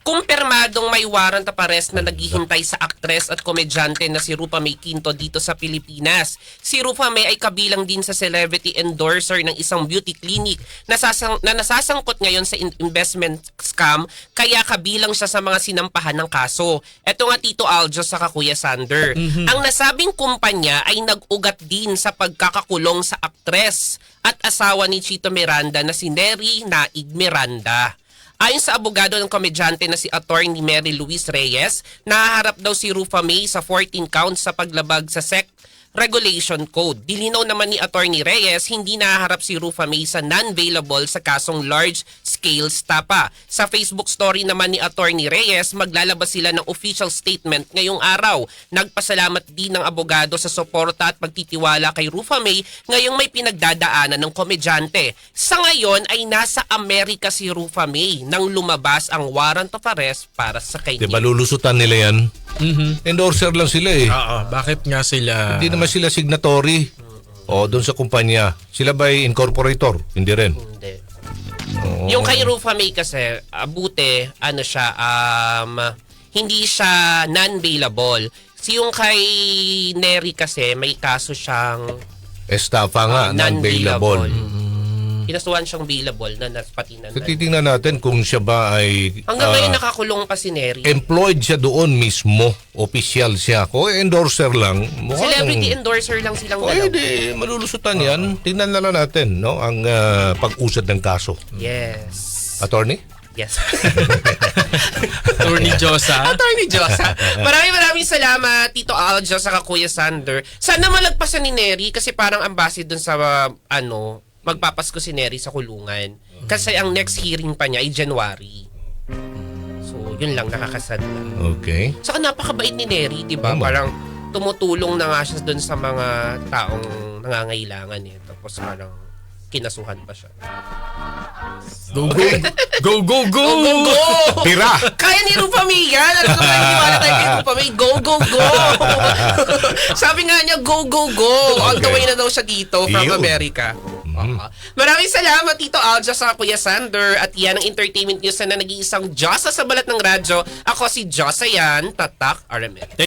Kumpirmadong may warrant of arrest na naghihintay sa aktres at komedyante na si Rufa May Quinto dito sa Pilipinas. Si Rufa May ay kabilang din sa celebrity endorser ng isang beauty clinic na nasasangkot ngayon sa investment scam, kaya kabilang siya sa mga sinampahan ng kaso. Ito nga Tito Aljo sa Kuya Sander. Ang nasabing kumpanya ay nag-ugat din sa pagkakakulong sa aktres at asawa ni Chito Miranda na si Neri Naig Miranda. Ayon sa abogado ng komedyante na si Attorney Mary Louise Reyes, nahaharap daw si Rufa May sa 14 counts sa paglabag sa SEC Regulation Code. Dilinaw naman ni Attorney Reyes, hindi nahaharap si Rufa May sa non-bailable sa kasong large-scale stapa. Sa Facebook story naman ni Attorney Reyes, maglalabas sila ng official statement ngayong araw. Nagpasalamat din ng abogado sa suporta at pagtitiwala kay Rufa May ngayong may pinagdadaanan ng komedyante. Sa ngayon ay nasa Amerika si Rufa May nang lumabas ang warrant of arrest para sa kanya. Diba lulusutan nila yan? Endorser lang sila eh. Oo, bakit nga sila... Hindi naman sila signatory. O doon sa kumpanya. Sila ba ay incorporator? Hindi rin. Hindi. Yung kay Rufa May kasi, buti, ano siya, hindi siya non-bailable. Yung kay Neri kasi, may kaso siyang Estafa nga, non-bailable. Kinasuhan siyang bailable na napatinan. So, titingnan natin kung siya ba ay Hanggang ngayon nakakulong pa si Neri. employed siya doon mismo. Official siya. Kung endorser lang, mukhang... Celebrity endorser lang silang dalawa. Pwede, malulusutan yan. Tingnan na lang natin no, ang pag-usad ng kaso. Yes. Attorney? Yes. Attorney Josa. Attorney Josa. Maraming salamat, Tito Aljo sa Kuya Sander. Sana malagpasan ni Neri kasi parang ambassador dun sa magpapasko si Neri sa kulungan. Kasi ang next hearing pa niya ay January. So, yun lang, nakakasad na. Okay. Saka napakabait ni Neri, di ba? Tama. Parang tumutulong na nga siya dun sa mga taong nangangailangan eh. Tapos parang kinasuhan pa siya. Go, go! Go, go, go! Go, go, go! Tira! Kaya ni Rufa May yan! Ano naman yung tiwala tayo kay Rufa May? Go, go, go! Sabi nga niya, go, go, go! On the way na daw siya dito from Ew. America. Maraming salamat Tito Aljo sa Kuya Sander at yan ang entertainment news na nag-iisang Diyosa sa balat ng radyo. Ako si Diyosa yan, Tatak RMN.